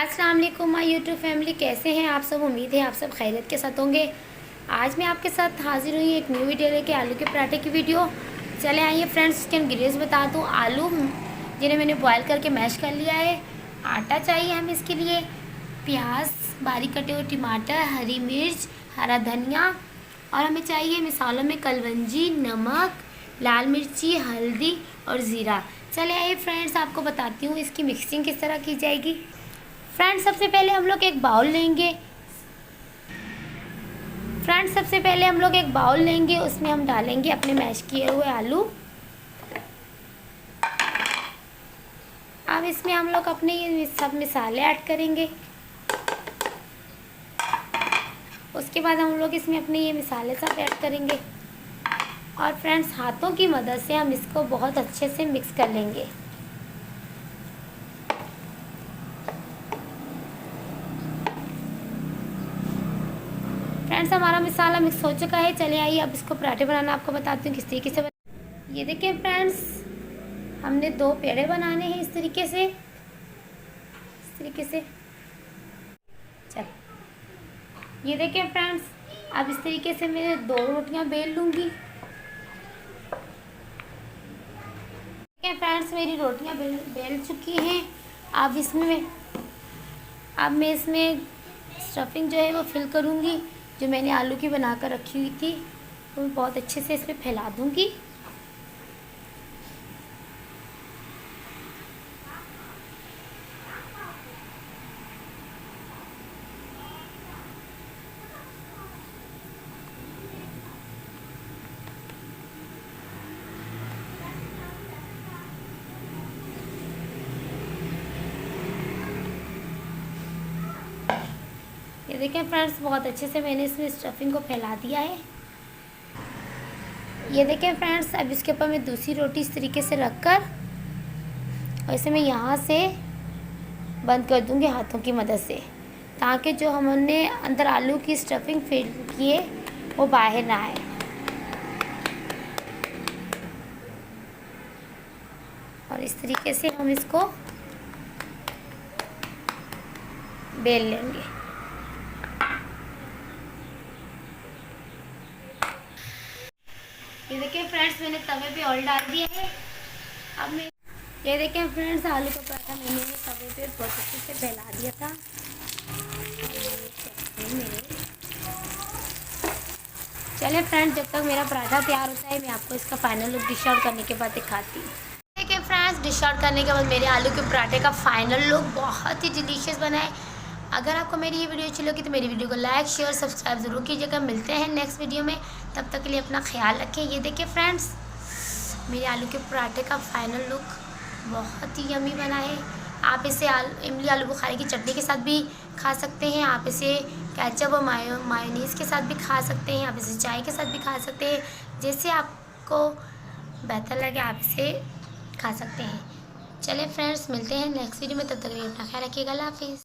अस्सलाम वालेकुम my YouTube family, कैसे हैं आप सब। उम्मीद है आप सब खैरियत के साथ होंगे। आज मैं आपके साथ हाजिर हुई एक न्यू वीडियो लेके, आलू के पराठे की वीडियो। चले आइए फ्रेंड्स, इसके इंग्रीडियंट्स बता दूँ। आलू जिन्हें मैंने बॉयल करके मैश कर लिया है। आटा चाहिए हमें इसके लिए, प्याज, बारीक कटे हुए टमाटर, हरी मिर्च, हरा धनिया, और हमें चाहिए मसालों में कलवंजी, नमक, लाल मिर्ची, हल्दी और ज़ीरा। चले आइए फ्रेंड्स, आपको बताती हूँ इसकी मिक्सिंग किस तरह की जाएगी। फ्रेंड्स सबसे पहले हम लोग एक बाउल लेंगे। उसमें हम डालेंगे अपने मैश किए हुए आलू। अब इसमें हम लोग अपने ये सब मसाले ऐड करेंगे। उसके बाद हम लोग इसमें अपने ये मसाले सब ऐड करेंगे और फ्रेंड्स हाथों की मदद से हम इसको बहुत अच्छे से मिक्स कर लेंगे। फ्रेंड्स हमारा मसाला मिक्स हो चुका है। चलिए आइए अब इसको पराठे बनाना आपको बताती हूँ किस तरीके से ये देखिए फ्रेंड्स, हमने 2 पेड़े बनाने हैं इस तरीके से चल ये देखिए फ्रेंड्स, अब इस तरीके से मैं 2 रोटियां बेल लूँगी। देखिए फ्रेंड्स, मेरी रोटियां बेल चुकी हैं। अब मैं इसमें स्टफिंग जो है वो फिल करूँगी, जो मैंने आलू की बनाकर रखी हुई थी। वो बहुत अच्छे से इसमें फैला दूँगी। ये देखें फ्रेंड्स, बहुत अच्छे से मैंने इसमें स्टफिंग को फैला दिया है। ये देखें फ्रेंड्स, अब इसके ऊपर मैं दूसरी रोटी इस तरीके से रखकर और इसे मैं यहाँ से बंद कर दूँगी हाथों की मदद से, ताकि जो हमने अंदर आलू की स्टफिंग फिल की है वो बाहर ना आए। और इस तरीके से हम इसको बेल लेंगे। ये देखिए फ्रेंड्स, मैंने तवे पे ऑयल डाल दिया है। अब मैं ये देखिए फ्रेंड्स, आलू का पराठा मैंने तवे पे बहुत अच्छे से फैला दिया था। चलिए फ्रेंड्स, जब तक मेरा पराठा तैयार होता है मैं आपको इसका फाइनल लुक डिश आउट करने के बाद दिखाती हूँ। देखिए फ्रेंड्स, डिश आउट करने के बाद मेरे आलू के पराठे का फाइनल लुक बहुत ही डिलीशियस बना है। अगर आपको मेरी ये वीडियो अच्छी लगी तो मेरी वीडियो को लाइक, शेयर, सब्सक्राइब ज़रूर कीजिएगा। मिलते हैं नेक्स्ट वीडियो में, तब तक के लिए अपना ख्याल रखें। ये देखिए फ्रेंड्स, मेरे आलू के पराठे का फाइनल लुक बहुत ही यमी बना है। आप इसे इमली आलू बुखारे की चटनी के साथ भी खा सकते हैं। आप इसे केचप और मायोनीज़ के साथ भी खा सकते हैं। आप इसे चाय के साथ भी खा सकते हैं। जैसे आपको बेहतर लगे आप इसे खा सकते हैं। चलिए फ्रेंड्स, मिलते हैं नेक्स्ट वीडियो में, तब तक के लिए अपना ख्याल रखिएगा। अल्लाह हाफिज़।